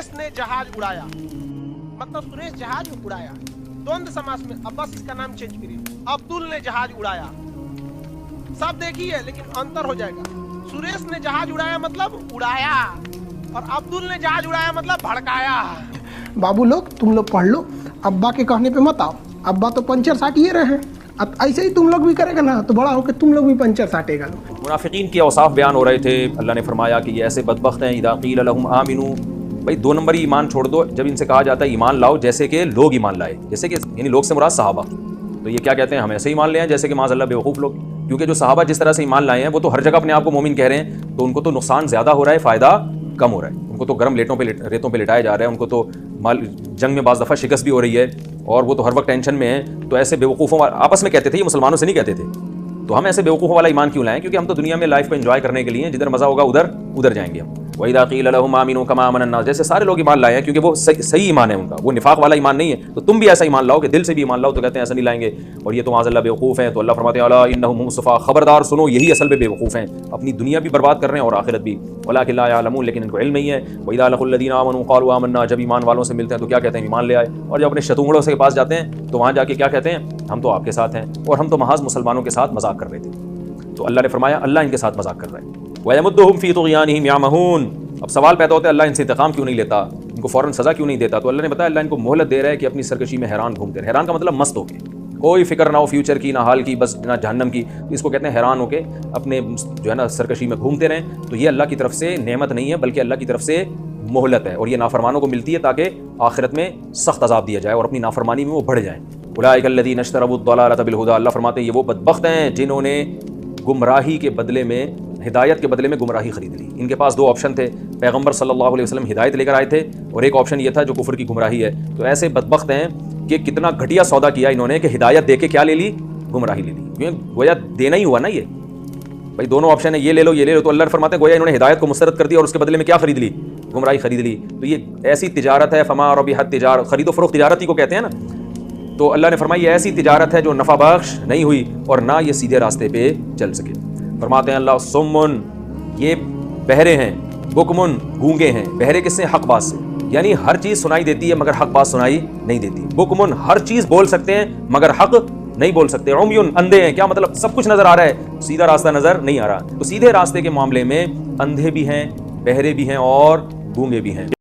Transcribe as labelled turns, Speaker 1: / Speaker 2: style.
Speaker 1: सुरेश ने जहाज उड़ाया, मतलब सुरेश जहाज उड़ाया, द्वंद्व समास में, अब बस इसका नाम चेंज करिए, अब्दुल ने जहाज उड़ाया, सब देखिए लेकिन अंतर हो जाएगा। सुरेश ने जहाज उड़ाया मतलब उड़ाया, और अब्दुल ने जहाज उड़ाया मतलब भड़काया।
Speaker 2: बाबू लोग तुम लोग पढ़ लो, अब्बा के कहने पे मत आओ, अब्बा तो पंचर साटिए रहे हैं, अब ऐसे ही तुम लोग भी करेगा ना तो बड़ा होकर तुम लोग भी पंचर साटेगा।
Speaker 3: मुनाफिकीन के औसाफ बयान हो रहे थे, अल्लाह ने फरमाया कि ये ऐसे बदबख्त हैं, इदा क़ील लहुम आमिनू, भाई 2 नंबर ही ईमान छोड़ दो, जब इनसे कहा जाता है ईमान लाओ जैसे कि लोग ईमान लाए, जैसे कि यानी लोग से मुराद सहाबा, तो ये क्या कहते हैं, हम ऐसे ईमान ले आए जैसे कि माज़अल्लाह बेवकूफ़ लोग, क्योंकि जो सहाबा जिस तरह से ईमान लाए हैं वो तो हर जगह अपने आप को मोमिन कह रहे हैं, तो उनको तो नुकसान ज़्यादा हो रहा है, फ़ायदा कम हो रहा है, उनको तो गर्म रेतों पे लिटाया जा रहा है, उनको तो माल जंग में बाज़ दफ़ा शिकस्त भी हो रही है और वो तो हर वक्त टेंशन में है। तो ऐसे बेवकूफ़ों आपस में कहते थे, ये मुसलमानों से नहीं कहते थे, तो हम ऐसे बेवकूफ़ों वाला ईमान क्यों लाएं, क्योंकि हम तो दुनिया में लाइफ को एंजॉय करने के लिए जिधर मज़ा होगा उधर जाएंगे हम। वइज़ा क़ील लहुम आमिनू कमा आमन अन्नास, जैसे सारे लोग ईमान लाए हैं, क्योंकि वो सही ईमान है उनका, वो निफाक वाला ईमान नहीं है, तो तुम भी ऐसा ईमान लाओ कि दिल से भी ईमान लाओ, तो कहते हैं ऐसा नहीं लाएंगे और ये तो माज़अल्लाह बेवकूफ़ हैं। तो अल्लाह फरमाते हैं अला इन्नहुम हुमुस सुफ़हा, खबरदार सुनो यही असल में बेवकूफ़ हैं, अपनी दुनिया भी बर्बाद कर रहे हैं और आखिरत भी। वलाकिन ला यअलमून, लेकिन इनको इल्म नहीं है। वइज़ा लक़ुल लज़ीना आमनू क़ालू आमन्ना, जब ईमान वालों से मिलते हैं तो क्या कहते हैं, ईमान ले आए, और जब अपने शतूंगड़ों के पास जाते हैं तो वहाँ जाके क्या कहते हैं, हम तो आपके साथ हैं और हम तो महज मुसलमानों के साथ मजाक कर रहे थे। तो अल्लाह ने फरमाया अल्लाह इनके साथ मजाक कर रहा है। वयमुद्दुहुम फ़ी तुग़यानिहिम यामहून, अब सवाल पैदा होता है अल्लाह इनसे इंतकाम क्यों नहीं लेता, इनको फ़ौरन सज़ा क्यों नहीं देता, तो अल्लाह ने बताया अल्लाह इनको मोहलत दे रहा है कि अपनी सरकशी में हैरान घूमते रहे। हैरान का मतलब मस्त होके, कोई फिक्र ना हो फ्यूचर की, ना हाल की, बस ना जहन्नम की, इसको कहते हैं हैरान होके अपने जो है ना सरकशी में घूमते रहें। तो ये अल्लाह की तरफ से नेमत नहीं है, बल्कि अल्लाह की तरफ से मोहलत है, और ये नाफरमानों को मिलती है ताकि आखिरत में सख्त अजाब दिया जाए और अपनी नाफरमानी में वो बढ़ जाएँ। उलाइका अल्लज़ीना इश्तरवुद्दलालता बिलहुदा, अल्लाह फरमाते हैं ये वो बदबख्त हैं जिन्होंने गुमराही के बदले में, हिदायत के बदले में गुमराही खरीद ली। इनके पास 2 ऑप्शन थे, पैगंबर सल्लल्लाहु अलैहि वसल्लम हिदायत लेकर आए थे और एक ऑप्शन ये था जो कुफर की गुमराही है। तो ऐसे बदबख्त हैं कि कितना घटिया सौदा किया इन्होंने कि हिदायत दे के क्या ले ली, गुमराही ले ली, क्योंकि गोया देना ही हुआ ना, ये भाई दोनों ऑप्शन है, ये ले लो ये ले लो, तो अल्लाह फरमाते हैं गोया इन्होंने हिदायत को मुस्तरद कर दिया और उसके बदले में क्या खरीद ली, गुमराही खरीद ली। तो ये ऐसी तिजारत है, फमा रबिहत तिजारत, खरीदो फरोख्त तिजारत ही को कहते हैं ना। तो अल्लाह ने फरमाया ऐसी तिजारत है जो नफ़ा बख्श नहीं हुई और ना ये सीधे रास्ते पे चल सके। फरमाते हैं अल्लाह सुम्मुन, ये बहरे हैं, बुकमुन गूंगे हैं, बहरे किससे, हक बात से, यानी हर चीज़ सुनाई देती है मगर हक बात सुनाई नहीं देती। बुकमुन हर चीज़ बोल सकते हैं मगर हक नहीं बोल सकते। उम्युन अंधे हैं, क्या मतलब सब कुछ नज़र आ रहा है, सीधा रास्ता नज़र नहीं आ रहा। तो सीधे रास्ते के मामले में अंधे भी हैं, बहरे भी हैं और गूंगे भी हैं।